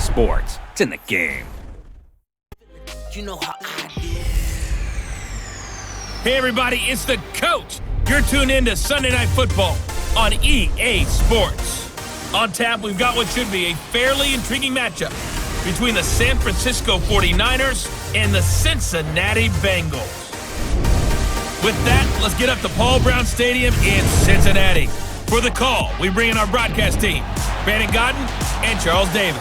Sports. It's in the game. You know how I do. Hey everybody, it's the coach. You're tuned in to Sunday Night Football on EA Sports. On tap, we've got what should be a fairly intriguing matchup between the San Francisco 49ers and the Cincinnati Bengals. With that, let's get up to Paul Brown Stadium in Cincinnati. For the call, we bring in our broadcast team, Brandon Godden and Charles Davis.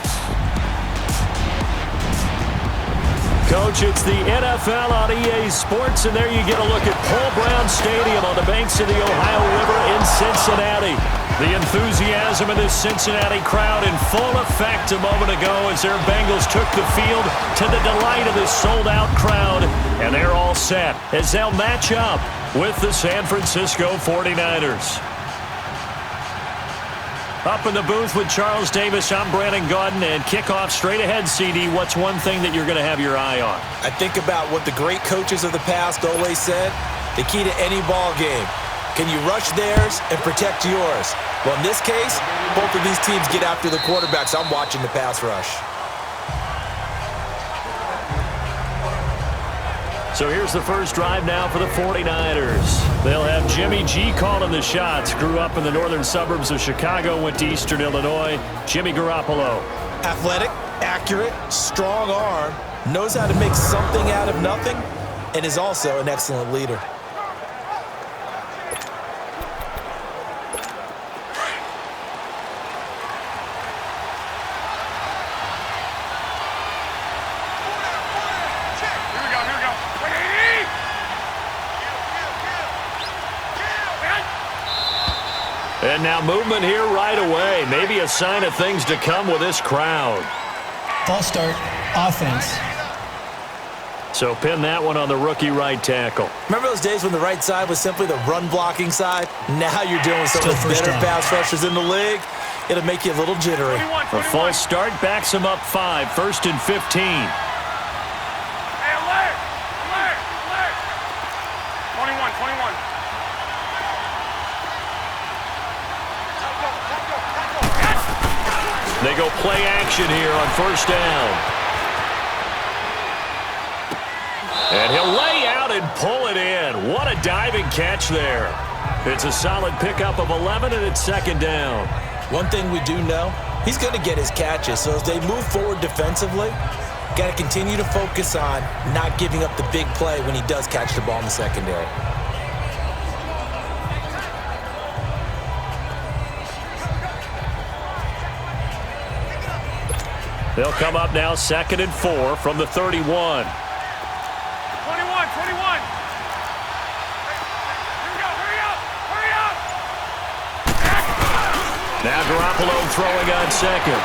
Coach, it's the NFL on EA Sports, and there you get a look at Paul Brown Stadium on the banks of the Ohio River in Cincinnati. The enthusiasm of this Cincinnati crowd in full effect a moment ago as their Bengals took the field to the delight of this sold-out crowd, and they're all set as they'll match up with the San Francisco 49ers. Up in the booth with Charles Davis, I'm Brandon Godden, and kickoff straight ahead, CD. What's one thing that you're going to have your eye on? I think about what the great coaches of the past always said, the key to any ball game. Can you rush theirs and protect yours? Well, in this case, both of these teams get after the quarterbacks. I'm watching the pass rush. So here's the first drive now for the 49ers. They'll have Jimmy G calling the shots. Grew up in the northern suburbs of Chicago, went to Eastern Illinois. Jimmy Garoppolo. Athletic, accurate, strong arm, knows how to make something out of nothing, and is also an excellent leader. And now movement here right away. Maybe a sign of things to come with this crowd. False start, offense. So pin that one on the rookie right tackle. Remember those days when the right side was simply the run-blocking side? Now you're dealing with some of the better pass rushers in the league. It'll make you a little jittery. A false start backs him up 5, 1st and 15. Hey, alert! 21. They go play action here on first down. And he'll lay out and pull it in. What a diving catch there. It's a solid pickup of 11, and it's second down. One thing we do know, he's going to get his catches. So as they move forward defensively, got to continue to focus on not giving up the big play when he does catch the ball in the secondary. They'll come up now 2nd and 4 from the 31. 21. Here we go. Hurry up. Now Garoppolo throwing on second.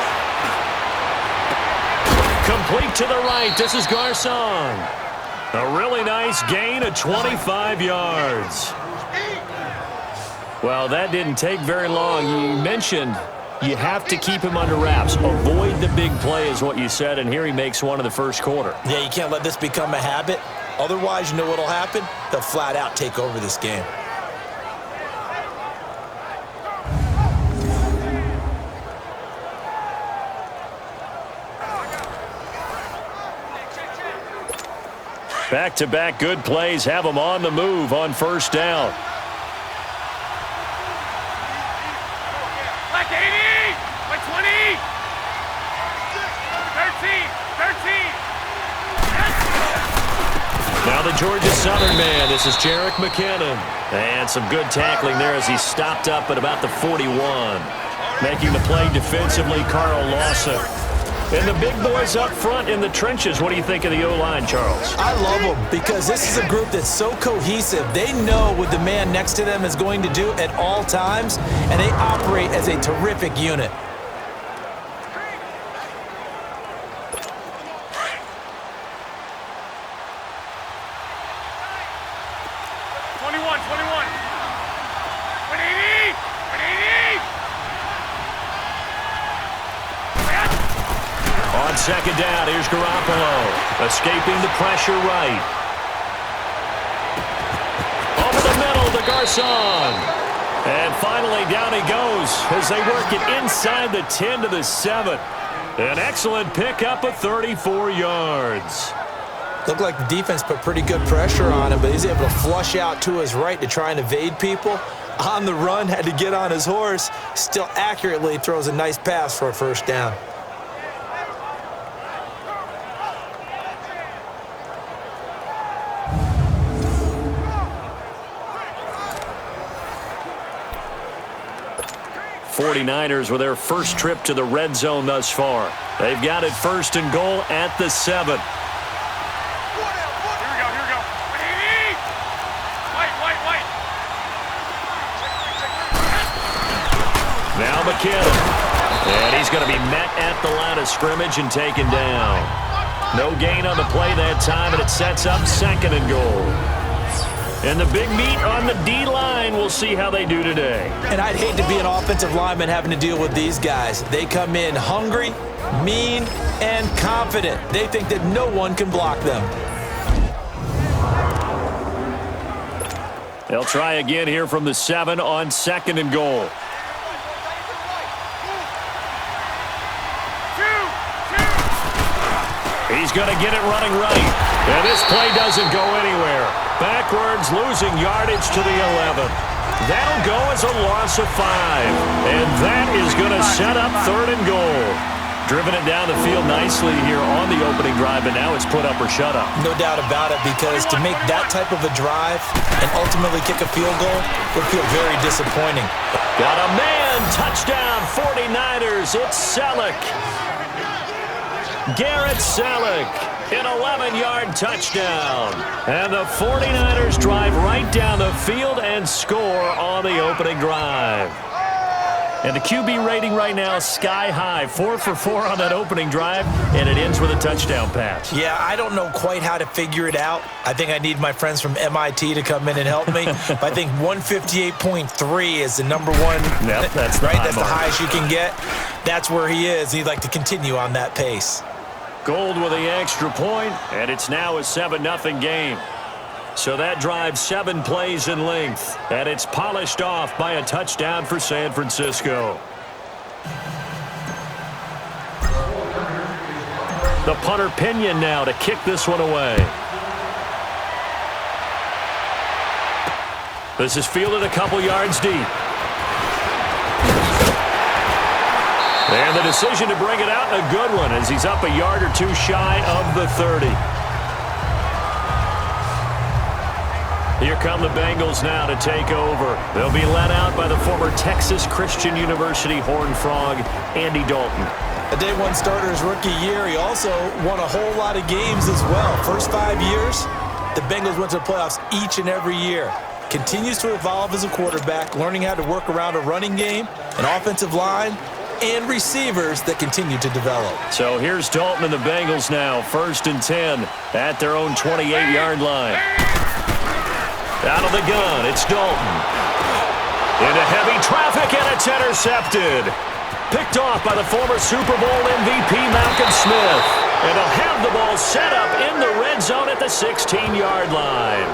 Complete to the right. This is Garcon. A really nice gain of 25 yards. Well, that didn't take very long. You mentioned you have to keep him under wraps. Avoid the big play is what you said, and here he makes one in the first quarter. Yeah, you can't let this become a habit. Otherwise, you know what'll happen? They'll flat out take over this game. Back-to-back good plays have him on the move on first down. Like 80, like 20, 13. Now the Georgia Southern man. This is Jerick McKinnon. And some good tackling there as he stopped up at about the 41. Making the play defensively, Carl Lawson. And the big boys up front in the trenches. What do you think of the O-line, Charles? I love them because this is a group that's so cohesive. They know what the man next to them is going to do at all times, and they operate as a terrific unit. On second down, here's Garoppolo. Escaping the pressure right. Over the middle to Garcon. And finally down he goes as they work it inside the 10 to the 7. An excellent pickup of 34 yards. Looked like the defense put pretty good pressure on him, but he's able to flush out to his right to try and evade people. On the run, had to get on his horse. Still accurately throws a nice pass for a first down. '49ers with their first trip to the red zone thus far. They've got it 1st and goal at the 7. Now McKinnon. And he's going to be met at the line of scrimmage and taken down. No gain on the play that time, and it sets up 2nd and goal. And the big meat on the D-line, we'll see how they do today. And I'd hate to be an offensive lineman having to deal with these guys. They come in hungry, mean, and confident. They think that no one can block them. They'll try again here from the 7 on 2nd and goal. He's going to get it running right. And this play doesn't go anywhere. Backwards, losing yardage to the 11. That'll go as a loss of 5. And that is going to set up 3rd and goal. Driven it down the field nicely here on the opening drive, but now it's put up or shut up. No doubt about it, because to make that type of a drive and ultimately kick a field goal would feel very disappointing. Got a man, touchdown, 49ers. It's Selleck. Garrett Selleck, an 11-yard touchdown. And the 49ers drive right down the field and score on the opening drive. And the QB rating right now, sky high. 4 for 4 on that opening drive, and it ends with a touchdown pass. Yeah, I don't know quite how to figure it out. I think I need my friends from MIT to come in and help me. But I think 158.3 is the number one. Yep, that's the right. high That's mark. the highest you can get. That's where he is. He'd like to continue on that pace. Gold with the extra point, and it's now a 7-0 game. So that drive 7 plays in length, and it's polished off by a touchdown for San Francisco. The punter Pinion now to kick this one away. This is fielded a couple yards deep. And the decision to bring it out, a good one, as he's up a yard or two shy of the 30. Here come the Bengals now to take over. They'll be led out by the former Texas Christian University Horned Frog, Andy Dalton. A day one starter his rookie year. He also won a whole lot of games as well. First 5 years, the Bengals went to the playoffs each and every year. Continues to evolve as a quarterback, learning how to work around a running game, an offensive line, and receivers that continue to develop. So here's Dalton and the Bengals now, 1st and 10 at their own 28-yard line. Out of the gun, it's Dalton. Into heavy traffic, and it's intercepted. Picked off by the former Super Bowl MVP Malcolm Smith. And they'll have the ball set up in the red zone at the 16-yard line.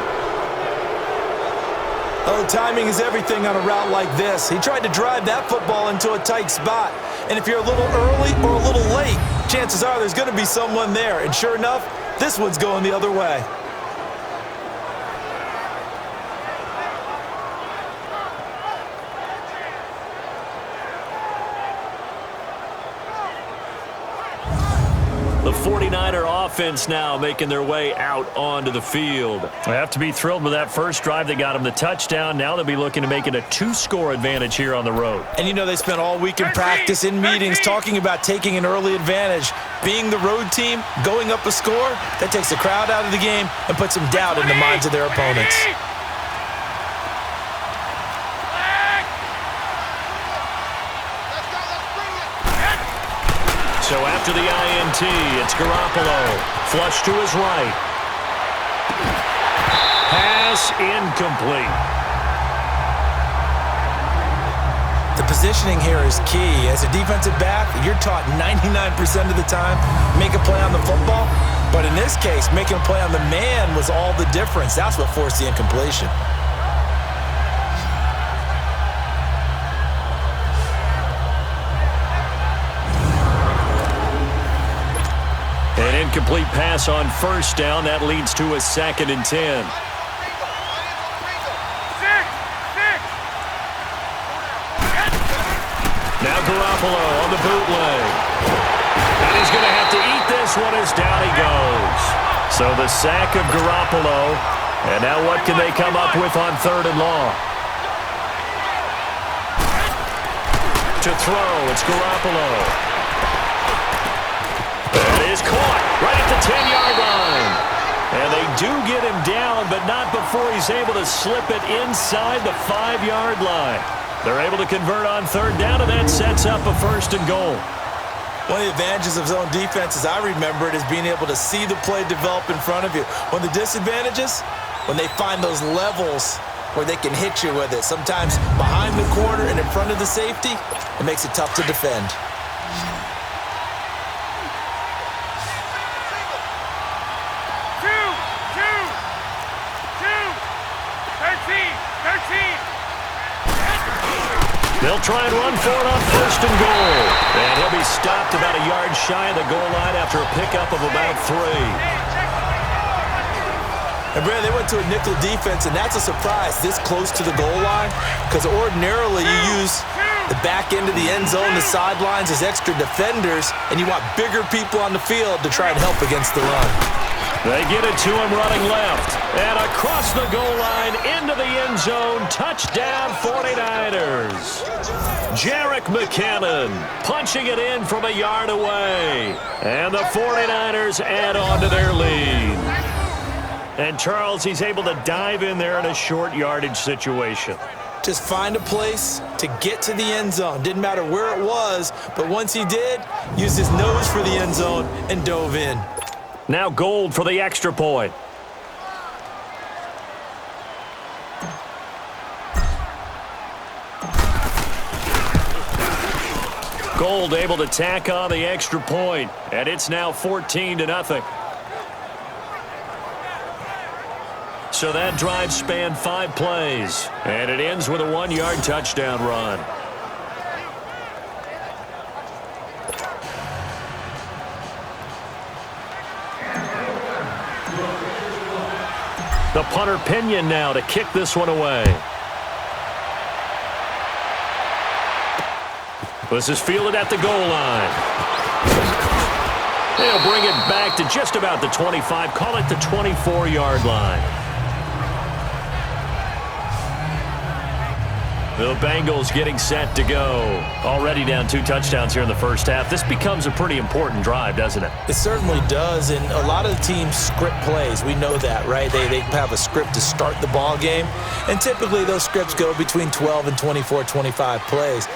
Oh, timing is everything on a route like this. He tried to drive that football into a tight spot. And if you're a little early or a little late, chances are there's going to be someone there. And sure enough, this one's going the other way. The 49er offense now making their way out onto the field. They have to be thrilled with that first drive that got them the touchdown. Now they'll be looking to make it a 2-score advantage here on the road. And you know they spent all week in practice, in meetings, talking about taking an early advantage. Being the road team, going up a score, that takes the crowd out of the game and puts some doubt in the minds of their opponents. So after the INT, it's Garoppolo. Flush to his right. Pass incomplete. The positioning here is key. As a defensive back, you're taught 99% of the time, make a play on the football. But in this case, making a play on the man was all the difference. That's what forced the incompletion. incomplete pass on first down. That leads to a 2nd and 10. 6. Now Garoppolo on the bootleg. And he's going to have to eat this one as down he goes. So the sack of Garoppolo. And now what can they come up with on 3rd and long? To throw, it's Garoppolo. That is caught right at the 10-yard line. And they do get him down, but not before he's able to slip it inside the 5-yard line. They're able to convert on 3rd down, and that sets up a 1st and goal. One of the advantages of zone defense, as I remember it, is being able to see the play develop in front of you. One of the disadvantages, when they find those levels where they can hit you with it. Sometimes behind the corner and in front of the safety, it makes it tough to defend. They'll try and run for it on 1st and goal. And he'll be stopped about a yard shy of the goal line after a pickup of about 3. And Brad, they went to a nickel defense, and that's a surprise this close to the goal line, because ordinarily you use the back end of the end zone, the sidelines as extra defenders, and you want bigger people on the field to try and help against the run. They get it to him running left. And across the goal line into the end zone. Touchdown 49ers. Jerick McKinnon punching it in from a yard away. And the 49ers add on to their lead. And Charles, he's able to dive in there in a short yardage situation. Just find a place to get to the end zone. Didn't matter where it was, but once he did, used his nose for the end zone and dove in. Now Gold for the extra point. Gold able to tack on the extra point, and it's now 14-0. So that drive spanned 5 plays, and it ends with a 1-yard touchdown run. The punter Pinion now to kick this one away. This is fielded at the goal line. They'll bring it back to just about the 25, call it the 24-yard line. The Bengals getting set to go. Already down 2 touchdowns here in the first half. This becomes a pretty important drive, doesn't it? It certainly does, and a lot of the teams script plays. We know that, right? They have a script to start the ball game, and typically those scripts go between 12 and 24, 25 plays.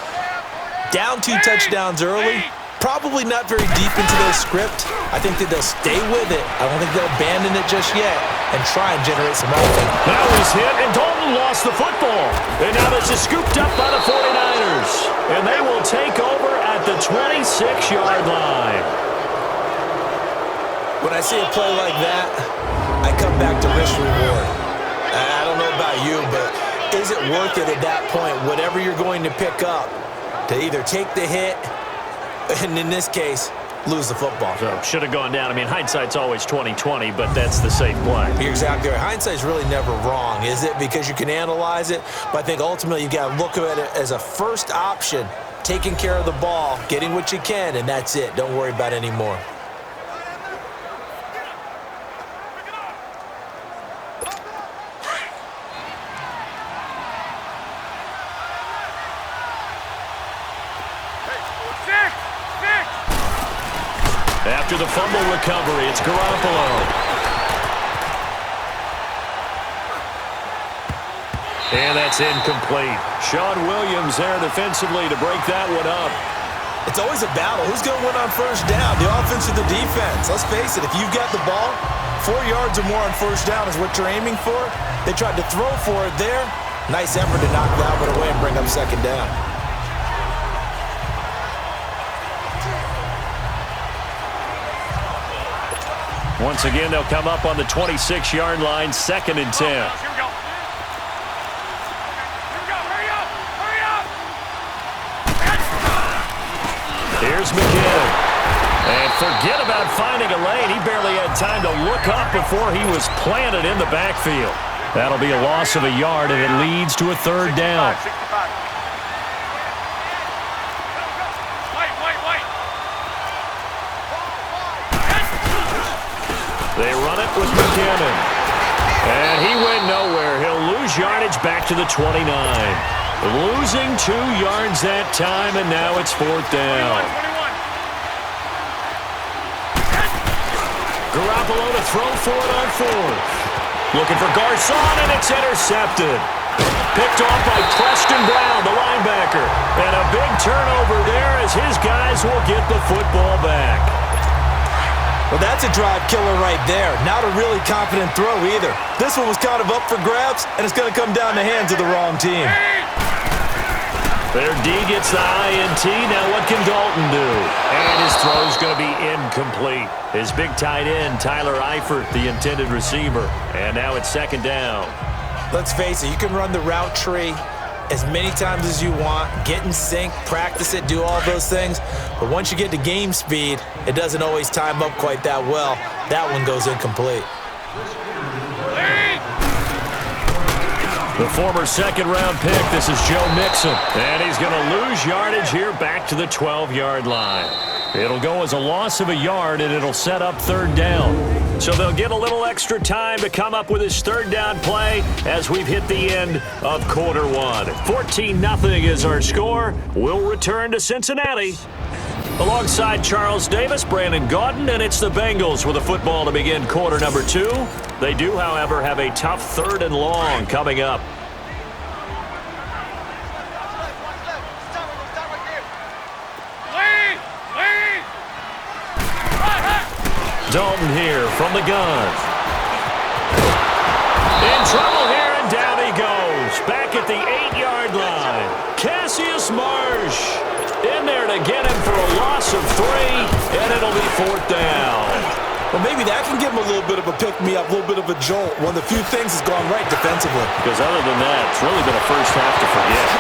Down 2 touchdowns early, probably not very deep into their script. I think that they'll stay with it. I don't think they'll abandon it just yet and try and generate some offense. Now he's hit, and Dalton lost the football. And now this is scooped up by the 49ers. And they will take over at the 26-yard line. When I see a play like that, I come back to risk-reward. I don't know about you, but is it worth it at that point, whatever you're going to pick up, to either take the hit, and in this case, lose the football? So should have gone down. I mean, hindsight's always 20/20, but that's the safe play. You're exactly right. Hindsight's really never wrong, is it? Because you can analyze it, but I think ultimately you got to look at it as a first option, taking care of the ball, getting what you can, and that's it. Don't worry about any more. After the fumble recovery, it's Garoppolo. And that's incomplete. Sean Williams there defensively to break that one up. It's always a battle. Who's going to win on first down, the offense or the defense? Let's face it, if you've got the ball, 4 yards or more on first down is what you're aiming for. They tried to throw for it there. Nice effort to knock that one away and bring up second down. Once again, they'll come up on the 26-yard line, 2nd and 10. Here we go. Hurry up. Here's McKinnon. And forget about finding a lane. He barely had time to look up before he was planted in the backfield. That'll be a loss of a yard, and it leads to a third down. 65. Wait. They run it with McKinnon. And he went nowhere. He'll lose yardage back to the 29. Losing 2 yards that time, and now it's fourth down. 21. Garoppolo to throw for it on fourth. Looking for Garcon, and it's intercepted. Picked off by Preston Brown, the linebacker. And a big turnover there as his guys will get the football back. Well, that's a drive killer right there. Not a really confident throw either. This one was kind of up for grabs, and it's going to come down the hands of the wrong team. Their D gets the INT. Now what can Dalton do? And his throw's going to be incomplete. His big tight end, Tyler Eifert, the intended receiver. And now it's second down. Let's face it, you can run the route tree as many times as you want, get in sync, practice it, do all those things. But once you get to game speed, it doesn't always time up quite that well. That one goes incomplete. The former second-round pick, this is Joe Mixon. And he's going to lose yardage here back to the 12-yard line. It'll go as a loss of a yard, and it'll set up third down. So they'll get a little extra time to come up with his third down play as we've hit the end of quarter one. 14-0 is our score. We'll return to Cincinnati. Alongside Charles Davis, Brandon Gaudin, and it's the Bengals with a football to begin quarter number 2. They do, however, have a tough third and long coming up. Dalton here from the gun. In trouble here, and down he goes. Back at the 8-yard line. Cassius Marsh in there to get him for a loss of 3, and it'll be fourth down. Well, maybe that can give him a little bit of a pick-me-up, a little bit of a jolt. One of the few things has gone right defensively. Because other than that, it's really been a first half to forget.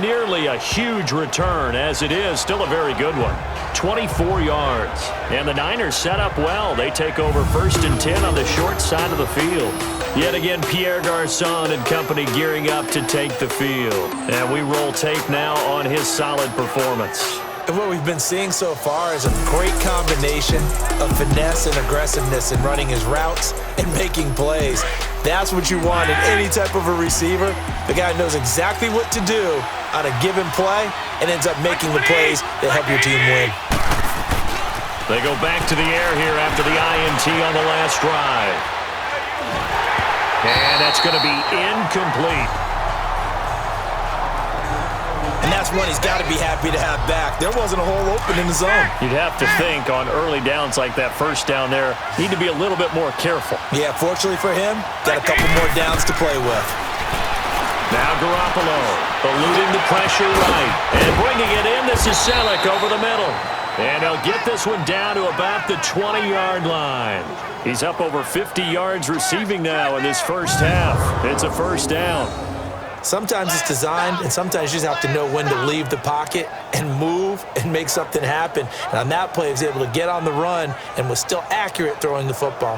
Nearly a huge return, as it is still a very good one. 24 yards. And the Niners set up well. They take over 1st and 10 on the short side of the field. Yet again, Pierre Garcon and company gearing up to take the field. And we roll tape now on his solid performance. And what we've been seeing so far is a great combination of finesse and aggressiveness in running his routes and making plays. That's what you want in any type of a receiver. The guy knows exactly what to do on a given play and ends up making the plays that help your team win. They go back to the air here after the INT on the last drive. And that's going to be incomplete. And that's one he's got to be happy to have back. There wasn't a hole open in the zone. You'd have to think on early downs like that first down there, need to be a little bit more careful. Yeah, fortunately for him, got a couple more downs to play with. Now Garoppolo, eluding the pressure right. And bringing it in, this is Selleck over the middle. And he'll get this one down to about the 20-yard line. He's up over 50 yards receiving now in this first half. It's a first down. Sometimes it's designed, and sometimes you just have to know when to leave the pocket and move and make something happen. And on that play, he was able to get on the run and was still accurate throwing the football.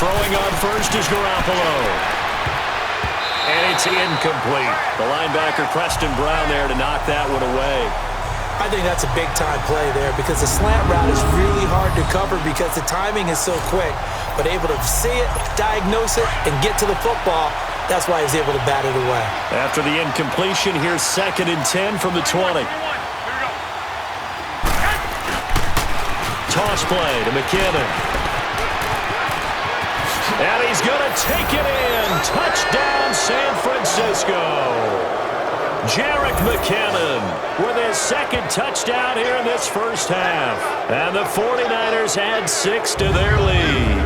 Throwing on first is Garoppolo. And it's incomplete. The linebacker, Preston Brown, there to knock that one away. I think that's a big-time play there because the slant route is really hard to cover because the timing is so quick. But able to see it, diagnose it, and get to the football, that's why he's able to bat it away. After the incompletion, here's 2nd and 10 from the 20. Toss play to McKinnon. And he's going to take it in. Touchdown, San Francisco. Jerick McKinnon with his 2nd touchdown here in this first half. And the 49ers add 6 to their lead.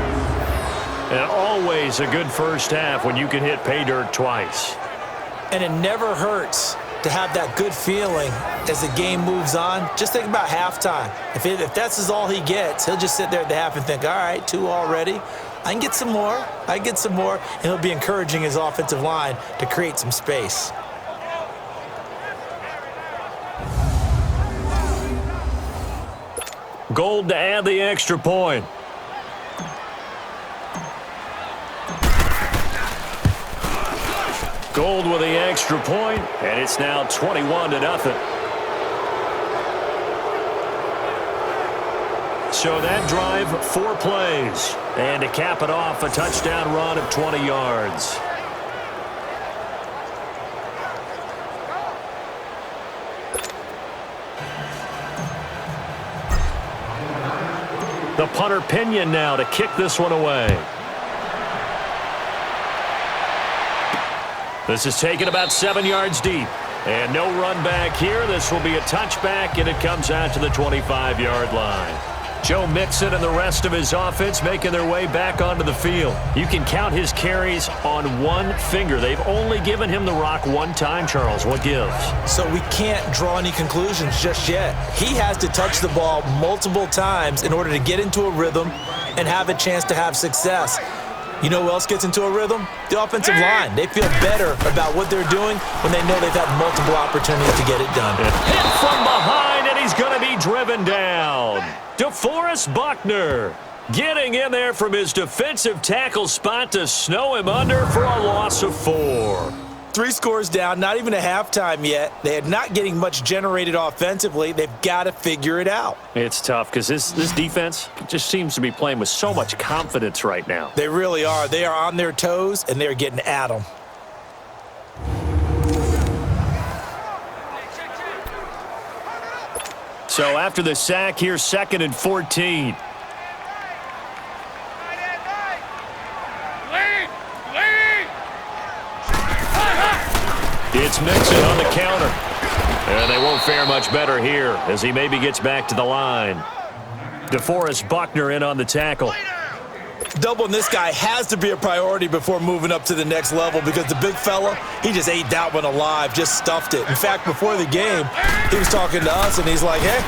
And always a good first half when you can hit pay dirt twice. And it never hurts to have that good feeling as the game moves on. Just think about halftime. If that's all he gets, he'll just sit there at the half and think, all right, 2 already. I can get some more. And he'll be encouraging his offensive line to create some space. Gold to add the extra point. Gold with the extra point, and it's now 21-0. So that drive, 4 plays. And to cap it off, a touchdown run of 20 yards. The punter Pinion now to kick this one away. This is taken about 7 yards deep. And no run back here. This will be a touchback, and it comes out to the 25-yard line. Joe Mixon and the rest of his offense making their way back onto the field. You can count his carries on one finger. They've only given him the rock one time, Charles. What gives? So we can't draw any conclusions just yet. He has to touch the ball multiple times in order to get into a rhythm and have a chance to have success. You know who else gets into a rhythm? The offensive line. They feel better about what they're doing when they know they've had multiple opportunities to get it done. Hit from behind, and he's going to be driven down. DeForest Buckner getting in there from his defensive tackle spot to snow him under for a loss of 4. 3 scores down, not even a halftime yet. They are not getting much generated offensively. They've got to figure it out. It's tough because this defense just seems to be playing with so much confidence right now. They really are. They are on their toes, and they're getting at them. So after the sack, here's 2nd and 14. It's Mixon on the counter. And they won't fare much better here as he maybe gets back to the line. DeForest Buckner in on the tackle. Doubling this guy has to be a priority before moving up to the next level because the big fella, he just ate that one alive, just stuffed it. In fact, before the game, he was talking to us, and he's like, hey,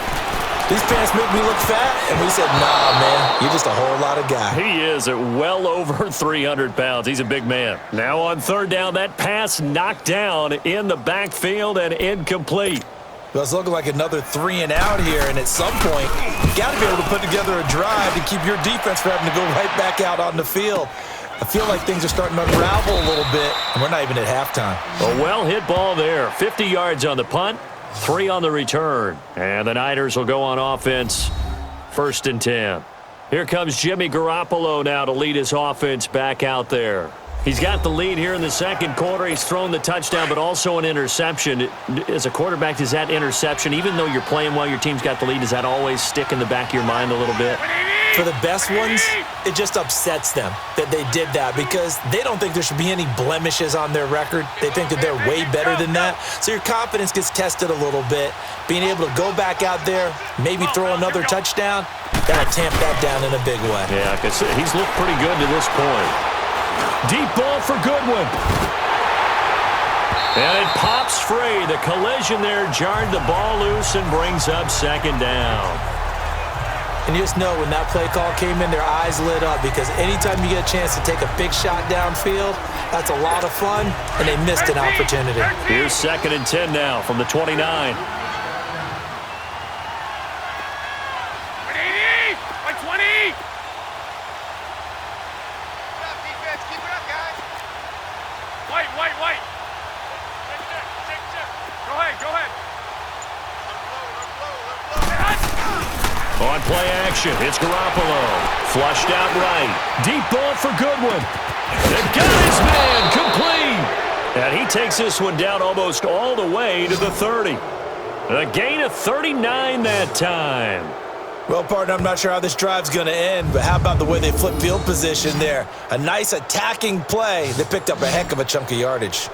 these pants make me look fat. And we said, nah, man, you're just a whole lot of guy. He is at well over 300 pounds. He's a big man. Now on 3rd down, that pass knocked down in the backfield and incomplete. Well, it's looking like another 3 and out here, and at some point, you got to be able to put together a drive to keep your defense from having to go right back out on the field. I feel like things are starting to unravel a little bit, and we're not even at halftime. A well-hit ball there. 50 yards on the punt, 3 on the return. And the Niners will go on offense, 1st and 10. Here comes Jimmy Garoppolo now to lead his offense back out there. He's got the lead here in the 2nd quarter. He's thrown the touchdown, but also an interception. As a quarterback, does that interception, even though you're playing well, your team's got the lead, does that always stick in the back of your mind a little bit? For the best ones, it just upsets them that they did that because they don't think there should be any blemishes on their record. They think that they're way better than that. So your confidence gets tested a little bit. Being able to go back out there, maybe throw another touchdown, that'll tamp that down in a big way. Yeah, because he's looked pretty good to this point. Deep ball for Goodwin. And it pops free. The collision there jarred the ball loose and brings up 2nd down. And you just know when that play call came in, their eyes lit up because anytime you get a chance to take a big shot downfield, that's a lot of fun, and they missed an opportunity. Here's 2nd and 10 now from the 29. On play action, it's Garoppolo. Flushed out right. Deep ball for Goodwin. They got his man complete. And he takes this one down almost all the way to the 30. A gain of 39 that time. Well, partner, I'm not sure how this drive's going to end, but how about the way they flip field position there? A nice attacking play that picked up a heck of a chunk of yardage.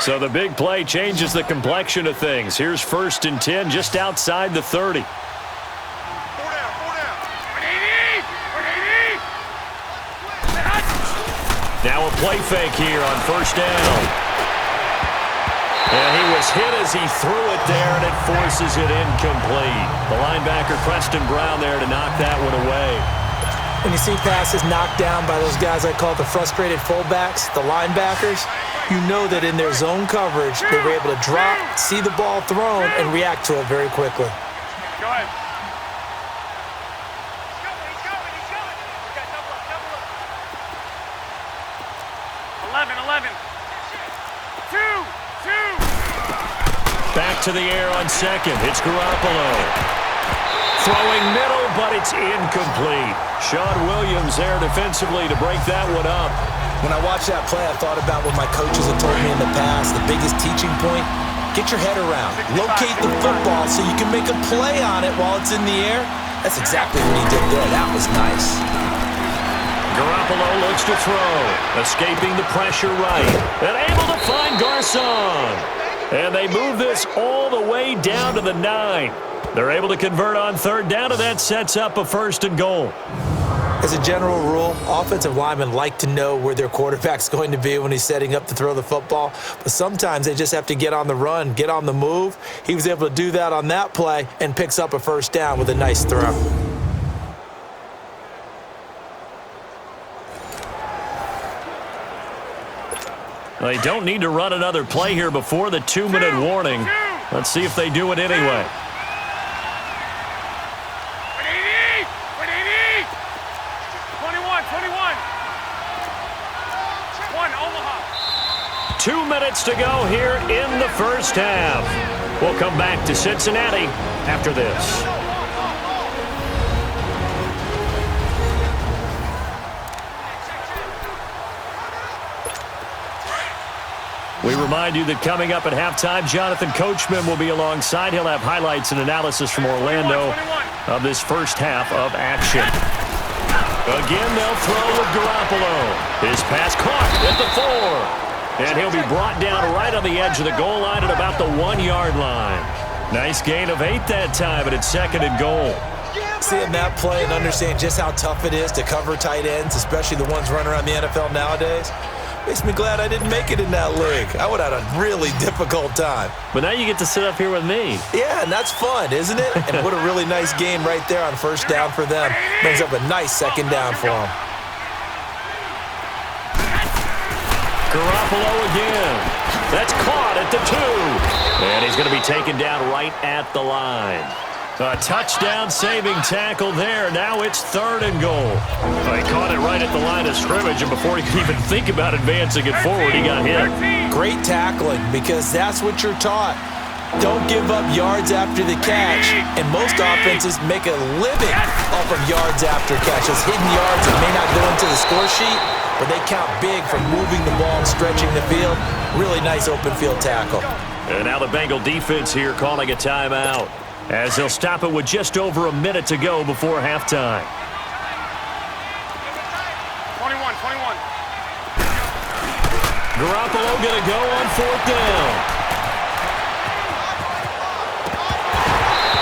So the big play changes the complexion of things. Here's 1st and 10 just outside the 30. 4 down, 180, 180. Now a play fake here on 1st down. And he was hit as he threw it there, and it forces it incomplete. The linebacker, Preston Brown, there to knock that one away. When you see passes knocked down by those guys I call the frustrated fullbacks, the linebackers, you know that in their zone coverage, they were able to drop, see the ball thrown, and react to it very quickly. Go ahead. 11. 2. Back to the air on 2nd. It's Garoppolo. Throwing middle, but it's incomplete. Sean Williams there defensively to break that one up. When I watched that play, I thought about what my coaches have told me in the past. The biggest teaching point, get your head around. Locate the football so you can make a play on it while it's in the air. That's exactly what he did there. That was nice. Garoppolo looks to throw. Escaping the pressure right. And able to find Garcon. And they move this all the way down to the 9. They're able to convert on 3rd down, and that sets up a 1st and goal. As a general rule, offensive linemen like to know where their quarterback's going to be when he's setting up to throw the football. But sometimes they just have to get on the run, get on the move. He was able to do that on that play and picks up a 1st down with a nice throw. They don't need to run another play here before the 2-minute warning. Let's see if they do it anyway. 180. 21. 1, Omaha. 2 minutes to go here in the 1st half. We'll come back to Cincinnati after this. We remind you that coming up at halftime, Jonathan Coachman will be alongside. He'll have highlights and analysis from Orlando of this 1st half of action. Again, they'll throw with Garoppolo. His pass caught at the 4. And he'll be brought down right on the edge of the goal line at about the 1-yard line. Nice gain of 8 that time, and it's 2nd and goal. Seeing that play and understanding just how tough it is to cover tight ends, especially the ones running around the NFL nowadays, makes me glad I didn't make it in that league. I would have had a really difficult time. But now you get to sit up here with me. Yeah, and that's fun, isn't it? And what a really nice game right there on 1st down for them. Brings up a nice 2nd down for them. Garoppolo again. That's caught at the 2. And he's going to be taken down right at the line. A touchdown-saving tackle there. Now it's 3rd and goal. He caught it right at the line of scrimmage, and before he could even think about advancing it forward, he got hit. Great tackling, because that's what you're taught. Don't give up yards after the catch, and most offenses make a living off of yards after catch. Those hidden yards that may not go into the score sheet, but they count big for moving the ball and stretching the field. Really nice open field tackle. And now the Bengal defense here calling a timeout, as they'll stop it with just over a minute to go before halftime. 21. Garoppolo going to go on 4th down.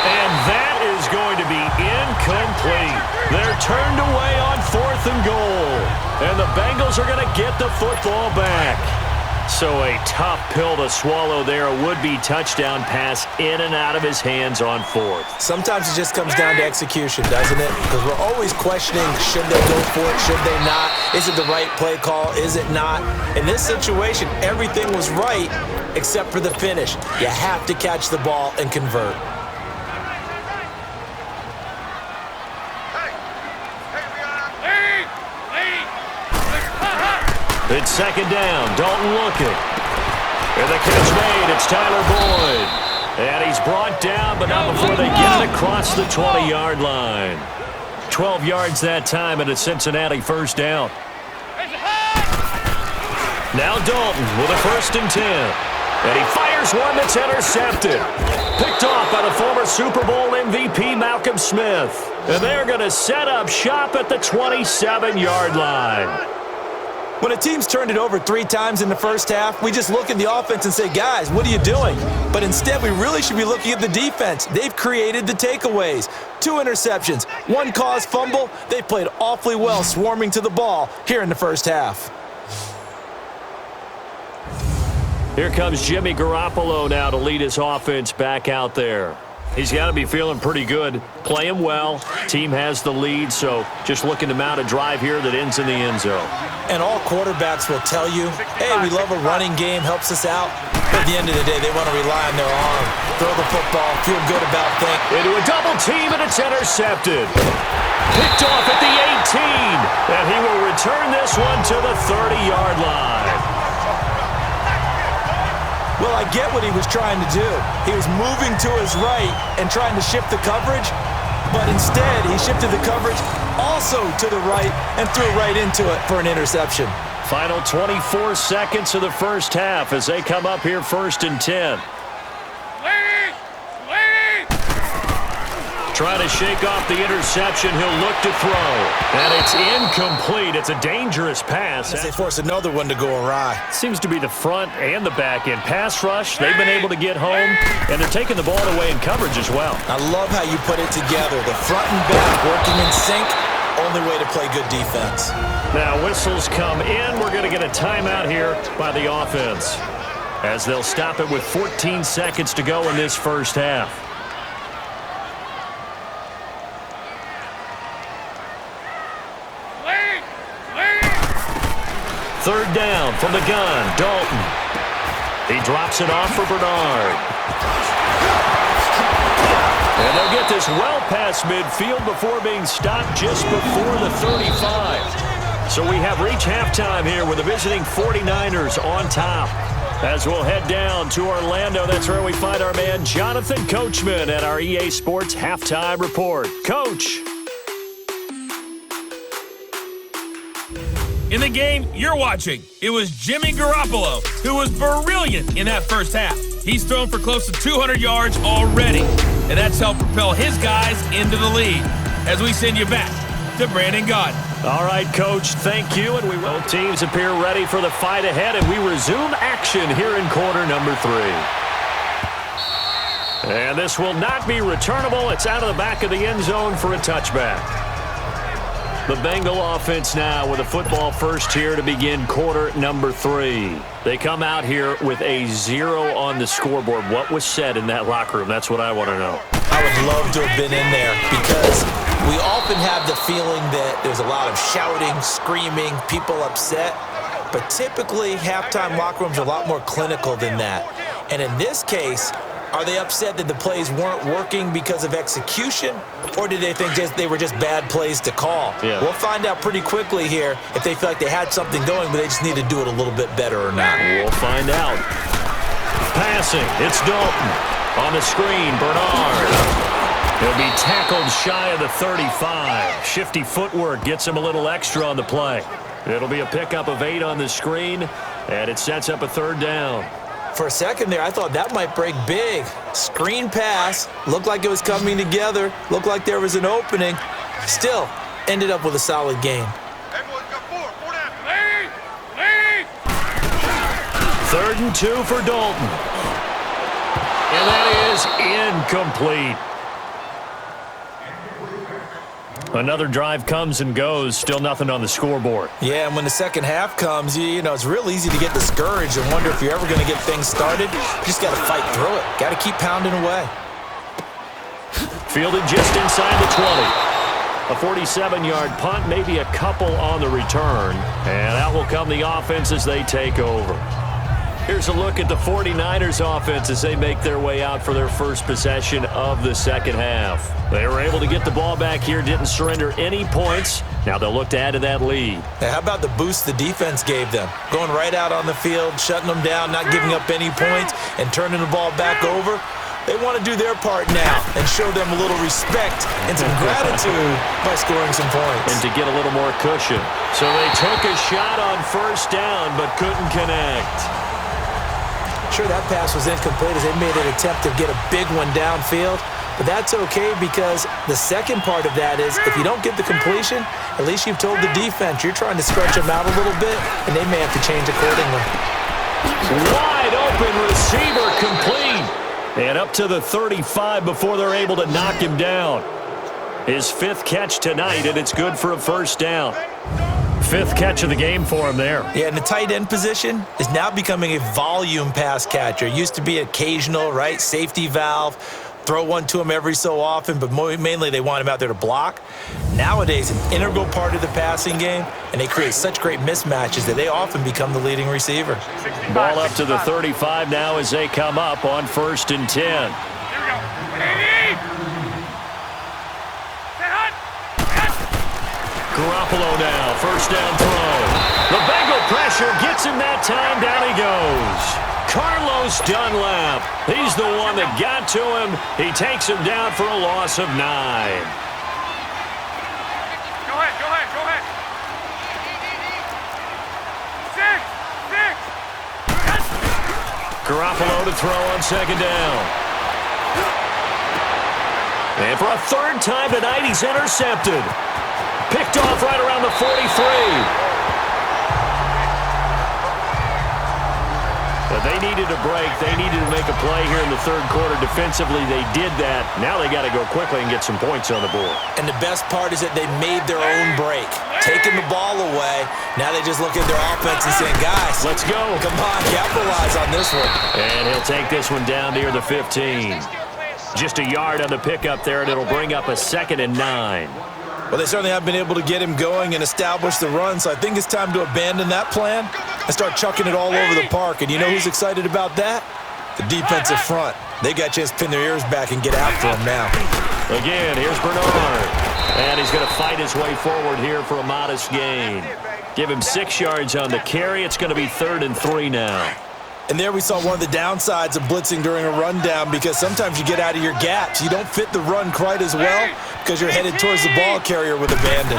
And that is going to be incomplete. They're turned away on 4th and goal. And the Bengals are going to get the football back. So a tough pill to swallow there. A would-be touchdown pass in and out of his hands on 4th. Sometimes it just comes down to execution, doesn't it? Because we're always questioning, should they go for it, should they not? Is it the right play call, is it not? In this situation, everything was right except for the finish. You have to catch the ball and convert. It's 2nd down. Dalton looking. And the catch made. It's Tyler Boyd. And he's brought down, but not before they get it across the 20-yard line. 12 yards that time, and a Cincinnati 1st down. Now Dalton with a 1st and 10. And he fires one that's intercepted. Picked off by the former Super Bowl MVP Malcolm Smith. And they're going to set up shop at the 27-yard line. When a team's turned it over 3 times in the first half, we just look at the offense and say, guys, what are you doing? But instead, we really should be looking at the defense. They've created the takeaways. 2 interceptions, 1 caused fumble. They've played awfully well swarming to the ball here in the first half. Here comes Jimmy Garoppolo now to lead his offense back out there. He's got to be feeling pretty good, playing well. Team has the lead, so just looking to mount a drive here that ends in the end zone. And all quarterbacks will tell you, hey, we love a running game, helps us out. But at the end of the day, they want to rely on their arm, throw the football, feel good about things. Into a double team, and it's intercepted. Picked off at the 18, and he will return this one to the 30-yard line. Well, I get what he was trying to do. He was moving to his right and trying to shift the coverage, but instead he shifted the coverage also to the right and threw right into it for an interception. Final 24 seconds of the first half as they come up here 1st and 10. Trying to shake off the interception. He'll look to throw. And it's incomplete. It's a dangerous pass. As they force another one to go awry. Seems to be the front and the back end. Pass rush, they've been able to get home, and they're taking the ball away in coverage as well. I love how you put it together. The front and back working in sync. Only way to play good defense. Now whistles come in. We're going to get a timeout here by the offense, as they'll stop it with 14 seconds to go in this first half. Third down from the gun, Dalton. He drops it off for Bernard. And they'll get this well past midfield before being stopped just before the 35. So we have reached halftime here with the visiting 49ers on top. As we'll head down to Orlando, that's where we find our man Jonathan Coachman at our EA Sports Halftime Report. Coach. In the game you're watching, it was Jimmy Garoppolo who was brilliant in that first half. He's thrown for close to 200 yards already, and that's helped propel his guys into the lead. As we send you back to Brandon Gaudin. All right, Coach, thank you. And both teams appear ready for the fight ahead, and we resume action here in quarter number 3. And this will not be returnable. It's out of the back of the end zone for a touchback. The Bengal offense now with a football first here to begin quarter number 3. They come out here with a 0 on the scoreboard. What was said in that locker room? That's what I want to know. I would love to have been in there because we often have the feeling that there's a lot of shouting, screaming, people upset. But typically, halftime locker rooms are a lot more clinical than that. And in this case, are they upset that the plays weren't working because of execution, or did they think they were just bad plays to call? Yeah. We'll find out pretty quickly here if they feel like they had something going, but they just need to do it a little bit better or not. We'll find out. Passing, it's Dalton. On the screen, Bernard. He'll be tackled shy of the 35. Shifty footwork gets him a little extra on the play. It'll be a pickup of 8 on the screen, and it sets up a 3rd down. For a second there, I thought that might break big. Screen pass, looked like it was coming together, looked like there was an opening. Still, ended up with a solid game. Third and 2 for Dalton. And that is incomplete. Another drive comes and goes, still nothing on the scoreboard. Yeah, and when the second half comes, you know, it's real easy to get discouraged and wonder if you're ever going to get things started. You just got to fight through it. Got to keep pounding away. Fielded just inside the 20. A 47-yard punt, maybe a couple on the return. And out will come the offense as they take over. Here's a look at the 49ers offense as they make their way out for their first possession of the second half. They were able to get the ball back here, didn't surrender any points. Now they'll look to add to that lead. Now, how about the boost the defense gave them? Going right out on the field, shutting them down, not giving up any points, and turning the ball back over. They want to do their part now and show them a little respect and some gratitude by scoring some points. And to get a little more cushion. So they took a shot on first down but couldn't connect. Sure, that pass was incomplete as they made an attempt to get a big one downfield. But that's okay because the second part of that is if you don't get the completion, at least you've told the defense you're trying to stretch them out a little bit, and they may have to change accordingly. Wide open receiver complete. And up to the 35 before they're able to knock him down. His 5th catch tonight, and it's good for a first down. 5th catch of the game for him there. Yeah, and the tight end position is now becoming a volume pass catcher. It used to be occasional, right? Safety valve. Throw one to him every so often, but mainly they want him out there to block. Nowadays, an integral part of the passing game, and they create such great mismatches that they often become the leading receiver. Ball up to the 35 now as they come up on 1st and 10. Here we go. 80. Stay hot. Garoppolo now, first down throw. The Bengal pressure gets him that time, down he goes. Carlos Dunlap, he's the one that got to him. He takes him down for a loss of 9. Go ahead, go ahead, go ahead. 6. Garoppolo to throw on 2nd down. And for a 3rd time tonight, he's intercepted. Picked off right around the 43. But they needed a break. They needed to make a play here in the 3rd quarter. Defensively, they did that. Now they got to go quickly and get some points on the board. And the best part is that they made their own break. Taking the ball away. Now they just look at their offense and say, guys, let's go. Come on, capitalize on this one. And he'll take this one down near the 15. Just a yard on the pickup there, and it'll bring up a 2nd and 9. Well, they certainly have been able to get him going and establish the run, so I think it's time to abandon that plan and start chucking it all over the park. And you know who's excited about that? The defensive front. They got a chance to pin their ears back and get after him now. Again, here's Bernard. And he's going to fight his way forward here for a modest gain. Give him 6 yards on the carry. It's going to be 3rd and 3 now. And there we saw one of the downsides of blitzing during a rundown because sometimes you get out of your gaps. You don't fit the run quite as well because you're headed towards the ball carrier with abandon.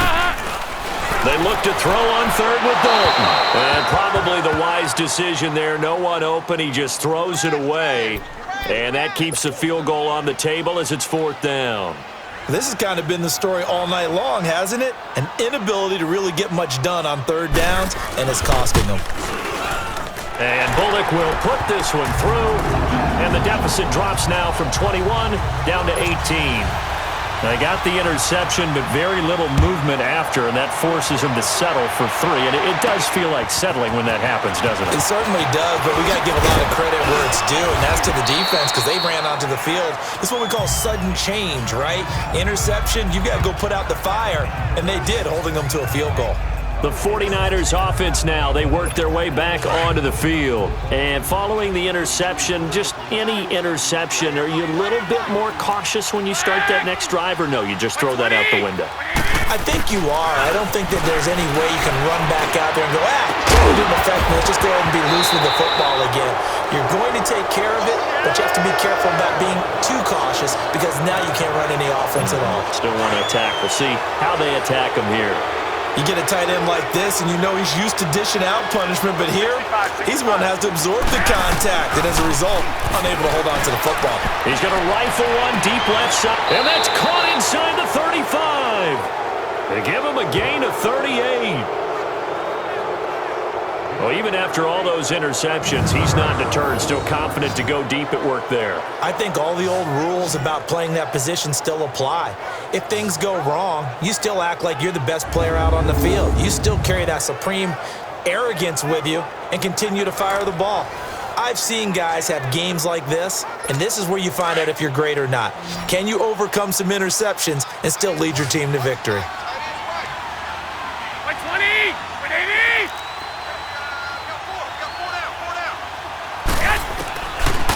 They look to throw on 3rd with Dalton. And probably the wise decision there. No one open. He just throws it away. And that keeps the field goal on the table as it's 4th down. This has kind of been the story all night long, hasn't it? An inability to really get much done on 3rd downs, and it's costing them. And Bullock will put this one through, and the deficit drops now from 21 down to 18. They got the interception, but very little movement after, and that forces him to settle for 3. And it does feel like settling when that happens, doesn't it? It certainly does, but we got to give a lot of credit where it's due, and that's to the defense because they ran onto the field. It's what we call sudden change, right? Interception, you got to go put out the fire, and they did, holding them to a field goal. The 49ers offense now, they work their way back onto the field. And following the interception, just any interception, are you a little bit more cautious when you start that next drive, or no, you just throw that out the window? I think you are. I don't think that there's any way you can run back out there and go, it didn't affect me. Let's just go ahead and be loose with the football again. You're going to take care of it, but you have to be careful about being too cautious because now you can't run any offense at all. Still want to attack. We'll see how they attack him here. You get a tight end like this, and you know he's used to dishing out punishment, but here, he's one that has to absorb the contact, and as a result, unable to hold on to the football. He's going to rifle one deep left side, and that's caught inside the 35. They give him a gain of 38. Well, even after all those interceptions, he's not deterred, still confident to go deep at work there. I think all the old rules about playing that position still apply. If things go wrong, you still act like you're the best player out on the field. You still carry that supreme arrogance with you and continue to fire the ball. I've seen guys have games like this, and this is where you find out if you're great or not. Can you overcome some interceptions and still lead your team to victory? 20, 80.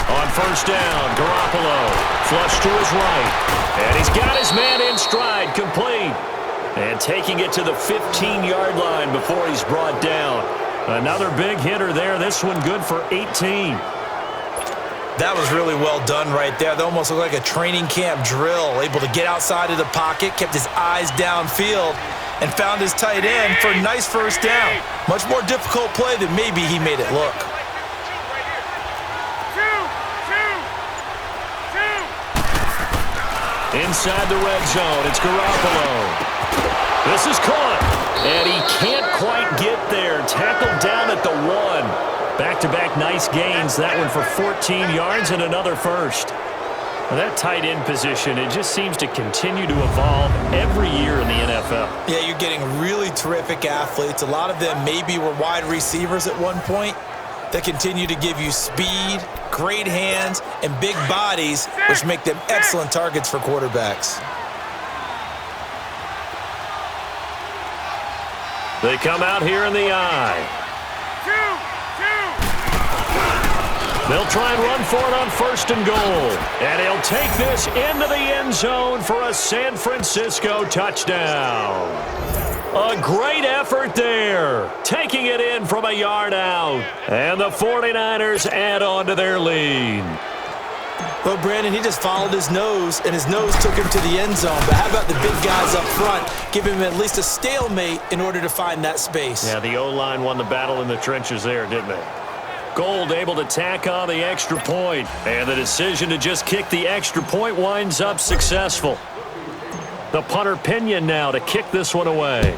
On 1st down, Garoppolo flush to his right. And he's got his man in stride, complete. And taking it to the 15-yard line before he's brought down. Another big hitter there. This one good for 18. That was really well done right there. That almost looked like a training camp drill. Able to get outside of the pocket, kept his eyes downfield, and found his tight end for a nice first down. Much more difficult play than maybe he made it look. Inside the red zone, it's Garoppolo. This is caught, and he can't quite get there. Tackled down at the 1. Back-to-back nice gains. That one for 14 yards and another first. Well, that tight end position, it just seems to continue to evolve every year in the NFL. Yeah, you're getting really terrific athletes. A lot of them maybe were wide receivers at one point that continue to give you speed, great hands, and big bodies, which make them excellent targets for quarterbacks. They come out here in the eye. They'll try and run for it on 1st and goal. And he'll take this into the end zone for a San Francisco touchdown. A great effort there, taking it in from a yard out. And the 49ers add on to their lead. Well, Brandon, he just followed his nose, and his nose took him to the end zone. But how about the big guys up front? Give him at least a stalemate in order to find that space. Yeah, the O-line won the battle in the trenches there, didn't they? Gold able to tack on the extra point. And the decision to just kick the extra point winds up successful. The punter Pinion now to kick this one away.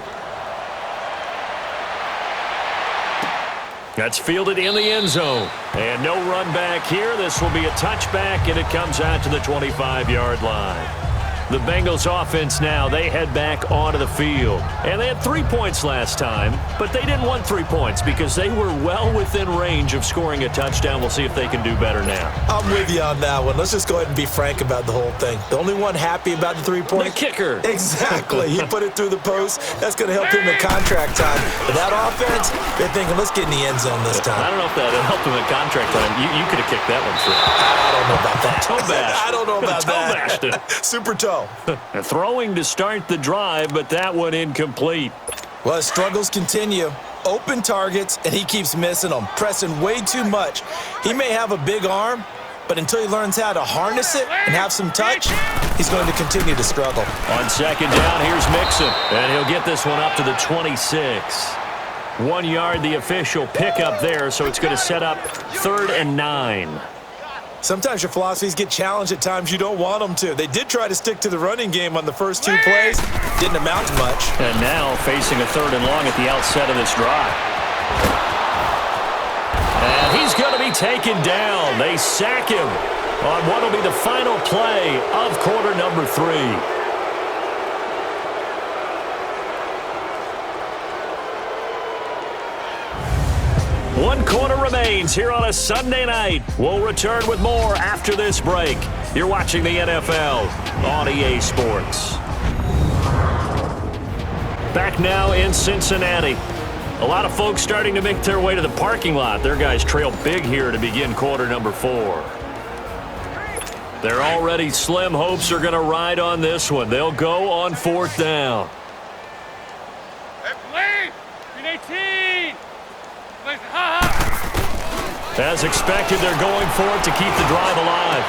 That's fielded in the end zone. And no run back here. This will be a touchback, and it comes out to the 25-yard line. The Bengals offense now, they head back onto the field. And they had 3 points last time, but they didn't want 3 points because they were well within range of scoring a touchdown. We'll see if they can do better now. I'm with you on that one. Let's just go ahead and be frank about the whole thing. The only one happy about the 3-point? The kicker. Exactly. He put it through the post. That's going to help him in contract time. But that offense, they're thinking, let's get in the end zone this time. I don't know if that helped him in contract time. You could have kicked that one through. I don't know about that. Toe bash. I don't know about toe that. bashed it. Super toe. Throwing to start the drive, but that one incomplete. Well, his struggles continue. Open targets, and he keeps missing them, pressing way too much. He may have a big arm, but until he learns how to harness it and have some touch, he's going to continue to struggle. On 2nd down, here's Mixon, and he'll get this one up to the 26. 1 yard, the official pickup there, so it's going to set up 3rd and 9. Sometimes your philosophies get challenged at times you don't want them to. They did try to stick to the running game on the first 2 plays. Didn't amount to much. And now facing a 3rd and long at the outset of this drive. And he's going to be taken down. They sack him on what will be the final play of quarter number 3. 1 quarter remains here on a Sunday night. We'll return with more after this break. You're watching the NFL on EA Sports. Back now in Cincinnati. A lot of folks starting to make their way to the parking lot. Their guys trail big here to begin quarter number 4. Their already slim hopes are going to ride on this one. They'll go on 4th down. Hey, please! You need 18! As expected, they're going for it to keep the drive alive.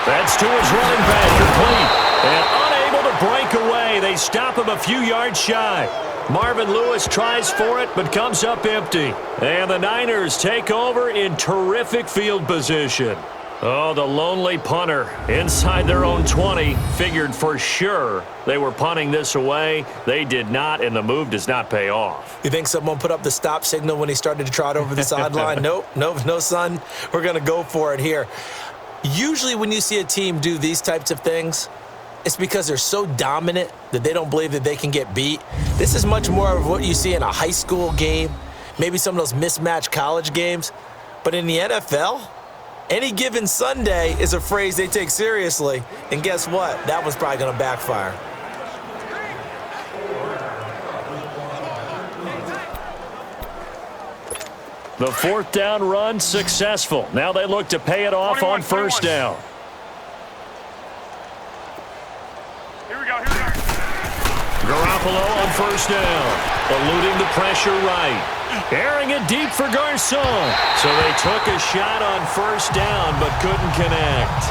That's to his running back, complete. And unable to break away. They stop him a few yards shy. Marvin Lewis tries for it, but comes up empty. And the Niners take over in terrific field position. Oh, the lonely punter inside their own 20 figured for sure they were punting this away. They did not, and the move does not pay off. You think someone put up the stop signal when he started to trot over the sideline? Nope, no, son. We're going to go for it here. Usually when you see a team do these types of things, it's because they're so dominant that they don't believe that they can get beat. This is much more of what you see in a high school game, maybe some of those mismatched college games. But in the NFL, any given Sunday is a phrase they take seriously. And guess what? That one's probably going to backfire. The 4th down run successful. Now they look to pay it off on 1st down. Here we go. Garoppolo on 1st down. Eluding the pressure right. Airing it deep for Garcon. So they took a shot on 1st down but couldn't connect.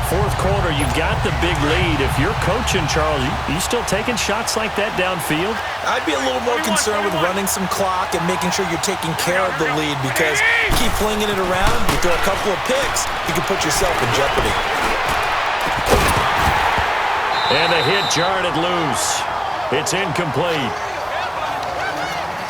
4th quarter, you've got the big lead. If you're coaching, Charles, you still taking shots like that downfield? I'd be a little more concerned with running some clock and making sure you're taking care of the lead, because you keep flinging it around, you throw a couple of picks, you can put yourself in jeopardy. And the hit jarred it loose. It's incomplete.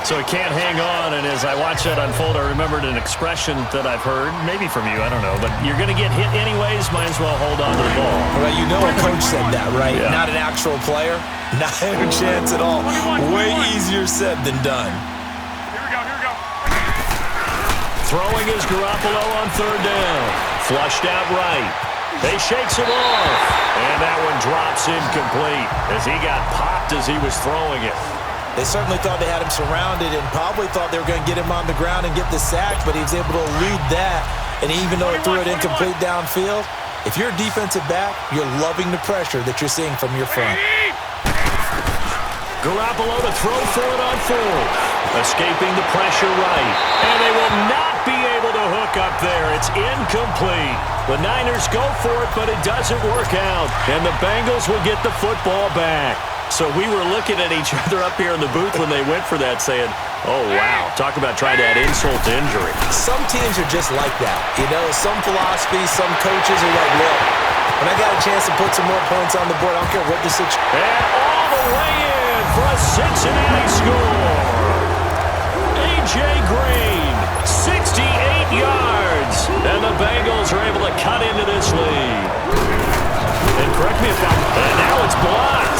So he can't hang on, and as I watch that unfold, I remembered an expression that I've heard, maybe from you, I don't know, but you're going to get hit anyways, might as well hold on to the ball. Well, you know a coach said that, right? Yeah. Not an actual player. Not a chance at all. Way easier said than done. Here we go. Throwing is Garoppolo on third down. Flushed out right. They shakes it off, and that one drops incomplete as he got popped as he was throwing it. They certainly thought they had him surrounded and probably thought they were going to get him on the ground and get the sack, but he was able to elude that. And even though it threw it incomplete downfield, if you're a defensive back, you're loving the pressure that you're seeing from your front. Garoppolo to throw for it on fourth. Escaping the pressure right. And they will not be able to hook up there. It's incomplete. The Niners go for it, but it doesn't work out. And the Bengals will get the football back. So we were looking at each other up here in the booth when they went for that saying, oh, wow, talk about trying to add insult to injury. Some teams are just like that. You know, some philosophies, some coaches are like, look, when I got a chance to put some more points on the board, I don't care what the situation. And all the way in for a Cincinnati score. A.J. Green, 68 yards. And the Bengals are able to cut into this lead. And correct me if I'm... And now it's blocked.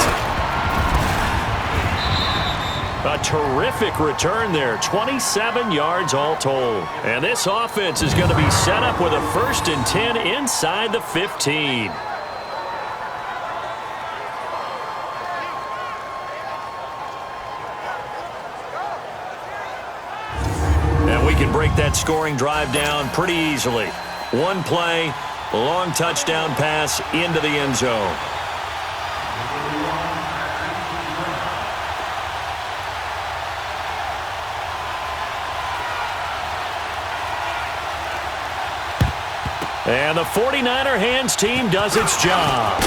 A terrific return there, 27 yards all told. And this offense is going to be set up with a 1st and 10 inside the 15. And we can break that scoring drive down pretty easily. One play, a long touchdown pass into the end zone. And the 49er hands team does its job.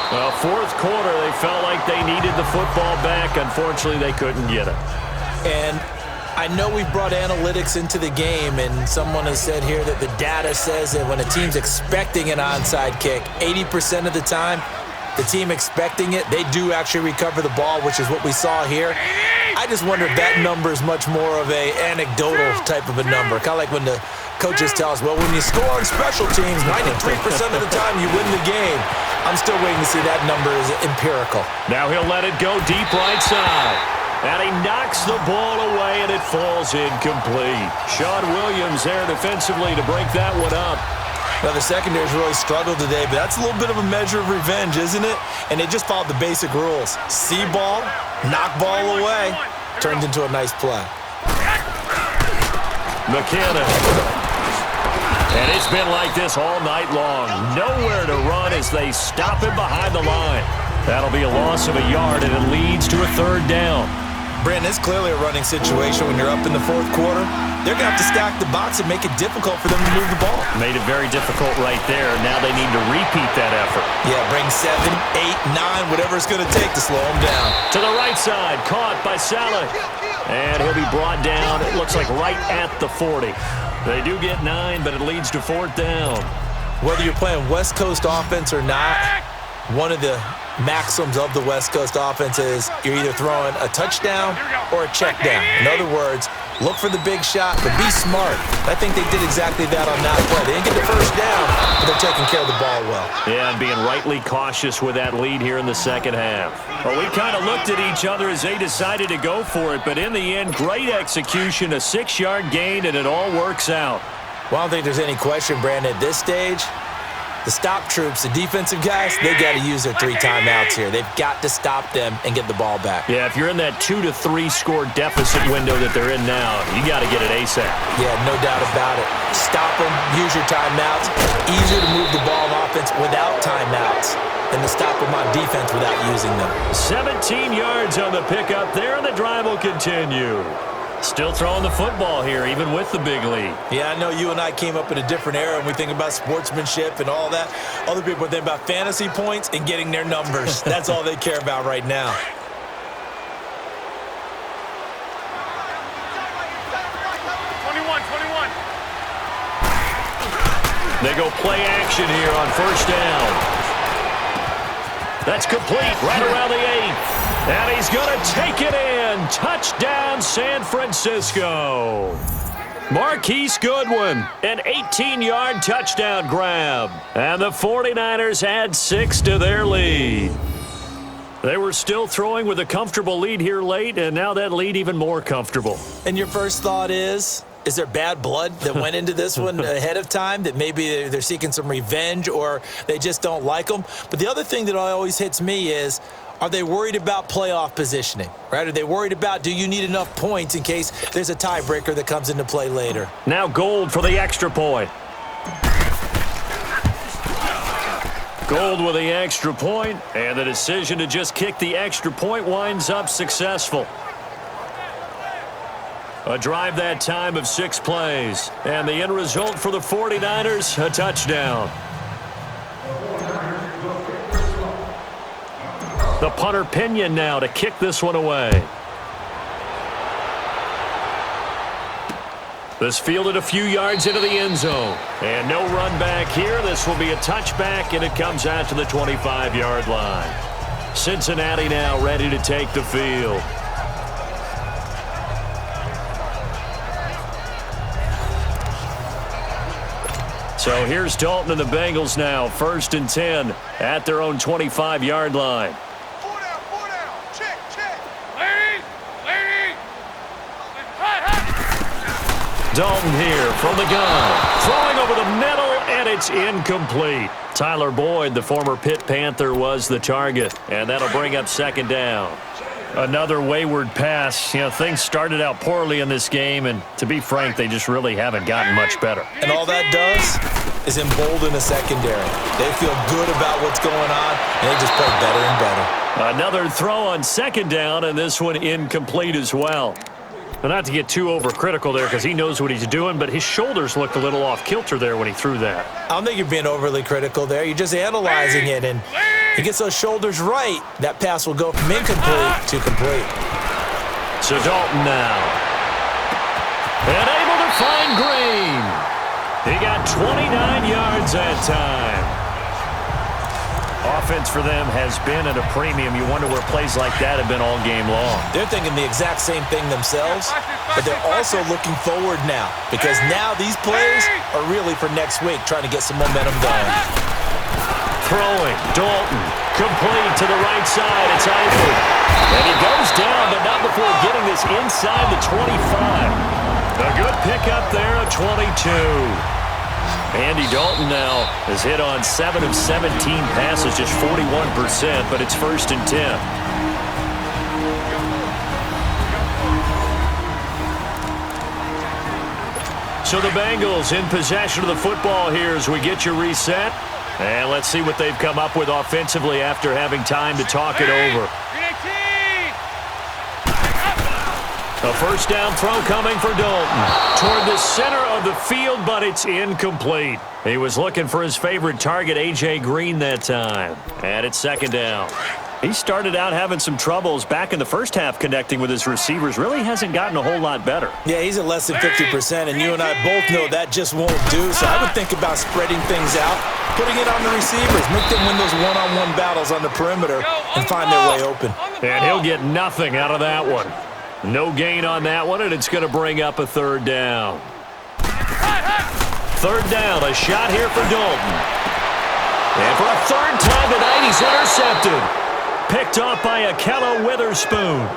Well, fourth quarter, they felt like they needed the football back. Unfortunately, they couldn't get it. And I know we've brought analytics into the game, and someone has said here that the data says that when a team's expecting an onside kick, 80% of the time, the team expecting it, they do actually recover the ball, which is what we saw here. I just wonder if that number is much more of a anecdotal type of a number. Kind of like when the coaches tell us, well, when you score on special teams, 93% of the time you win the game. I'm still waiting to see that number is empirical. Now he'll let it go deep right side. And he knocks the ball away, and it falls incomplete. Sean Williams there defensively to break that one up. Now, the secondary's really struggled today, but that's a little bit of a measure of revenge, isn't it? And they just followed the basic rules. See ball, knock ball away, turns into a nice play. McKinnon. And it's been like this all night long. Nowhere to run as they stop him behind the line. That'll be a loss of a yard, and it leads to a third down. Brandon, it's clearly a running situation when you're up in the fourth quarter. They're going to have to stack the box and make it difficult for them to move the ball. Made it very difficult right there. Now they need to repeat that effort. Yeah, bring 7, 8, 9, whatever it's going to take to slow them down. To the right side, caught by Saleh. And he'll be brought down, it looks like right at the 40. They do get 9, but it leads to fourth down. Whether you're playing West Coast offense or not, one of the maxims of the West Coast offense is you're either throwing a touchdown or a check down. In other words, look for the big shot, but be smart. I think they did exactly that on that play. They didn't get the first down, but they're taking care of the ball well. Yeah, and being rightly cautious with that lead here in the second half. Well, we kind of looked at each other as they decided to go for it, but in the end, great execution, a 6-yard gain, and it all works out. Well, I don't think there's any question, Brandon, at this stage, the stop troops, the defensive guys, they got to use their 3 timeouts here. They've got to stop them and get the ball back. Yeah, if you're in that 2 to 3 score deficit window that they're in now, you got to get it ASAP. Yeah, no doubt about it. Stop them, use your timeouts. Easier to move the ball on offense without timeouts than to stop them on defense without using them. 17 yards on the pickup there, and the drive will continue. Still throwing the football here, even with the big lead. Yeah, I know you and I came up in a different era, and we think about sportsmanship and all that. Other people think about fantasy points and getting their numbers. That's all they care about right now. They go play action here on first down. That's complete right around the 8. And he's going to take it in. Touchdown, San Francisco. Marquise Goodwin, an 18-yard touchdown grab. And the 49ers add 6 to their lead. They were still throwing with a comfortable lead here late, and now that lead even more comfortable. And your first thought is there bad blood that went into this one ahead of time, that maybe they're seeking some revenge or they just don't like them? But the other thing that always hits me is, are they worried about playoff positioning, right? Are they worried about, do you need enough points in case there's a tiebreaker that comes into play later? Now Gold for the extra point. Gold with the extra point, and the decision to just kick the extra point winds up successful. A drive that time of 6 plays, and the end result for the 49ers, a touchdown. The punter Pinion now to kick this one away. This fielded a few yards into the end zone. And no run back here. This will be a touchback, and it comes out to the 25-yard line. Cincinnati now ready to take the field. So here's Dalton and the Bengals now, 1st and 10 at their own 25-yard line. Dalton here from the gun, throwing over the middle, and it's incomplete. Tyler Boyd, the former Pitt Panther, was the target, and that'll bring up 2nd down. Another wayward pass. You know, things started out poorly in this game, and to be frank, they just really haven't gotten much better. And all that does is embolden the secondary. They feel good about what's going on, and they just play better and better. Another throw on 2nd down, and this one incomplete as well. But not to get too overcritical there because he knows what he's doing, but his shoulders looked a little off kilter there when he threw that. I don't think you're being overly critical there. You're just analyzing it, and he gets those shoulders right. That pass will go from incomplete to complete. So Dalton now. And able to find Green. He got 29 yards that time. Offense for them has been at a premium. You wonder where plays like that have been all game long. They're thinking the exact same thing themselves, but they're also looking forward now because now these plays are really for next week, trying to get some momentum going. Throwing, Dalton, complete to the right side. It's Eifert. And he goes down, but not before getting this inside the 25. A good pickup there, a 22. Andy Dalton now has hit on 7 of 17 passes, just 41%, but it's 1st and 10. So the Bengals in possession of the football here as we get you reset. And let's see what they've come up with offensively after having time to talk it over. A 1st down throw coming for Dalton. Toward the center of the field, but it's incomplete. He was looking for his favorite target, A.J. Green, that time. And it's 2nd down. He started out having some troubles back in the first half connecting with his receivers. Really hasn't gotten a whole lot better. Yeah, he's at less than 50%, and you and I both know that just won't do. So I would think about spreading things out, putting it on the receivers, make them win those one-on-one battles on the perimeter and find their way open. And he'll get nothing out of that one. No gain on that one, and it's going to bring up a 3rd down. 3rd down, a shot here for Dalton. And for a 3rd time tonight, he's intercepted. Picked off by Akello Witherspoon.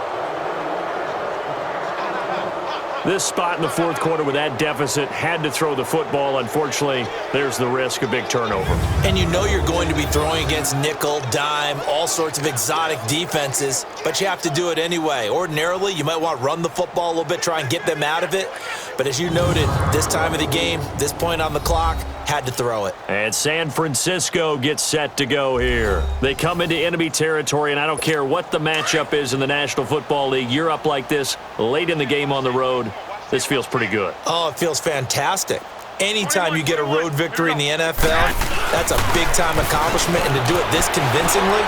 This spot in the 4th quarter with that deficit, had to throw the football. Unfortunately, there's the risk of big turnover. And you know you're going to be throwing against nickel, dime, all sorts of exotic defenses, but you have to do it anyway. Ordinarily, you might want to run the football a little bit, try and get them out of it. But as you noted, this time of the game, this point on the clock, had to throw it. And San Francisco gets set to go here. They come into enemy territory, and I don't care what the matchup is in the National Football League. You're up like this late in the game on the road. This feels pretty good. Oh, it feels fantastic. Anytime you get a road victory in the NFL, that's a big-time accomplishment, and to do it this convincingly,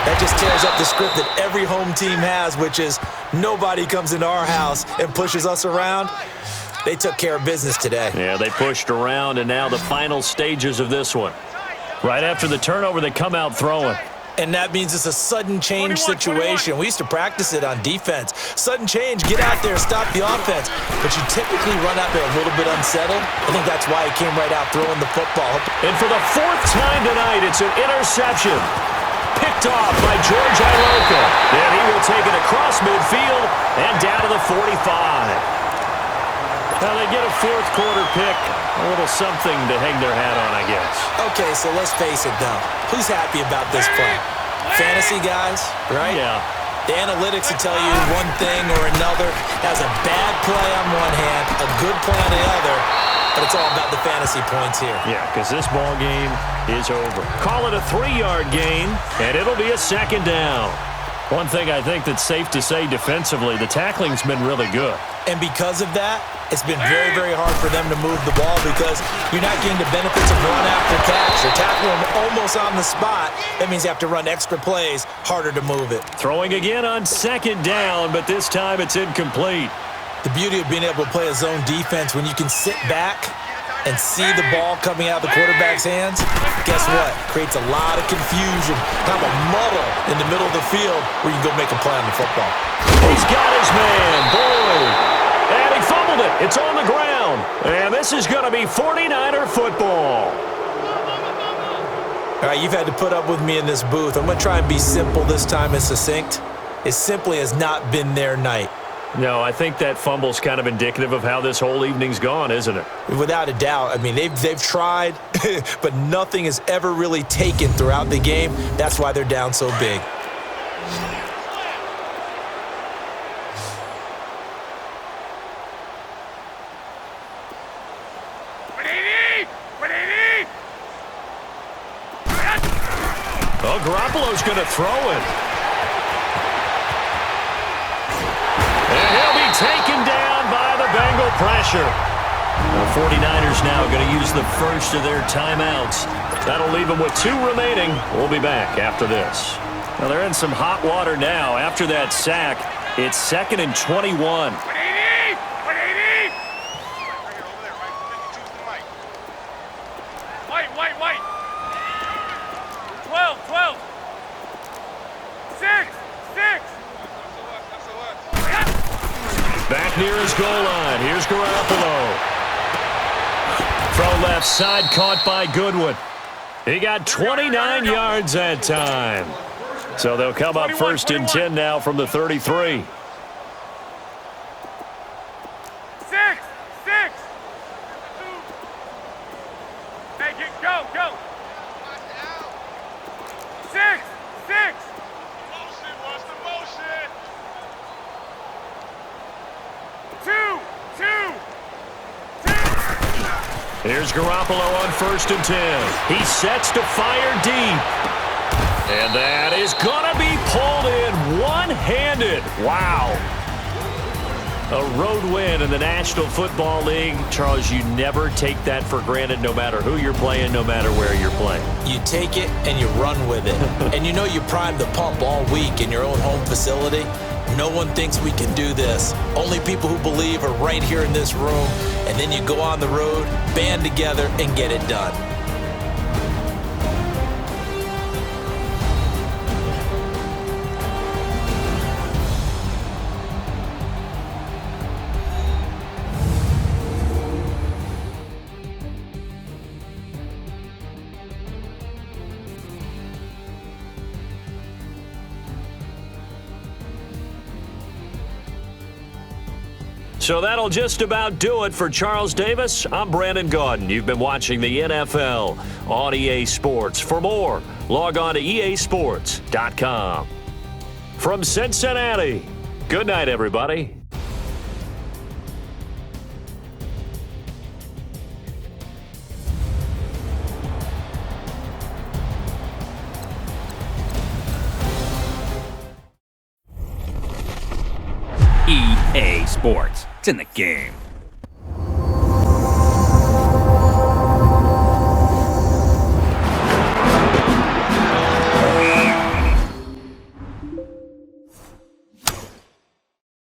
that just tears up the script that every home team has, which is nobody comes into our house and pushes us around. They took care of business today. Yeah, they pushed around, and now the final stages of this one. Right after the turnover, they come out throwing. And that means it's a sudden change 21. situation. We used to practice it on defense. Sudden change, get out there, stop the offense. But you typically run out there a little bit unsettled. I think that's why he came right out throwing the football. And for the 4th time tonight, it's an interception. Picked off by George Iloka. And he will take it across midfield and down to the 45. Now they get a 4th quarter pick. A little something to hang their hat on, I guess. Okay, so let's face it, though. Who's happy about this play? Fantasy guys, right? Yeah. The analytics will tell you one thing or another. Has a bad play on one hand, a good play on the other, but it's all about the fantasy points here. Yeah, because this ball game is over. Call it a 3-yard gain, and it'll be a 2nd down. One thing I think that's safe to say defensively, the tackling's been really good. And because of that, it's been very, very hard for them to move the ball because you're not getting the benefits of run after catch. You're tackling them almost on the spot. That means you have to run extra plays, harder to move it. Throwing again on 2nd down, but this time it's incomplete. The beauty of being able to play a zone defense when you can sit back and see the ball coming out of the quarterback's hands, guess what? Creates a lot of confusion, kind of a muddle in the middle of the field where you can go make a play on the football. He's got his man, Boyd. And he fumbled it. It's on the ground. And this is going to be 49er football. All right, you've had to put up with me in this booth. I'm going to try and be simple this time and succinct. It simply has not been their night. No, I think that fumble's kind of indicative of how this whole evening's gone, isn't it? Without a doubt. I mean, they've tried, but nothing is ever really taken throughout the game. That's why they're down so big. Oh, Garoppolo's going to throw it. And he'll be taken down by the Bengal pressure. The 49ers now going to use the first of their timeouts. That'll leave them with 2 remaining. We'll be back after this. Now they're in some hot water now. After that sack, it's 2nd and 21. White. 12. 6. Back near his goal line. Here's Garoppolo. Throw left side caught by Goodwin. He got 29 yards that time. So they'll come up 1st and 10 now from the 33. 6. Make it go. 6. What's the motion? 2. Here's Garoppolo on 1st and 10. He sets to fire deep. And that is going to be pulled in one-handed. Wow. A road win in the National Football League. Charles, you never take that for granted no matter who you're playing, no matter where you're playing. You take it and you run with it. And you know you primed the pump all week in your own home facility. No one thinks we can do this. Only people who believe are right here in this room. And then you go on the road, band together, and get it done. So that'll just about do it for Charles Davis. I'm Brandon Gaudin. You've been watching the NFL on EA Sports. For more, log on to easports.com. From Cincinnati, good night, everybody. EA Sports. It's in the game.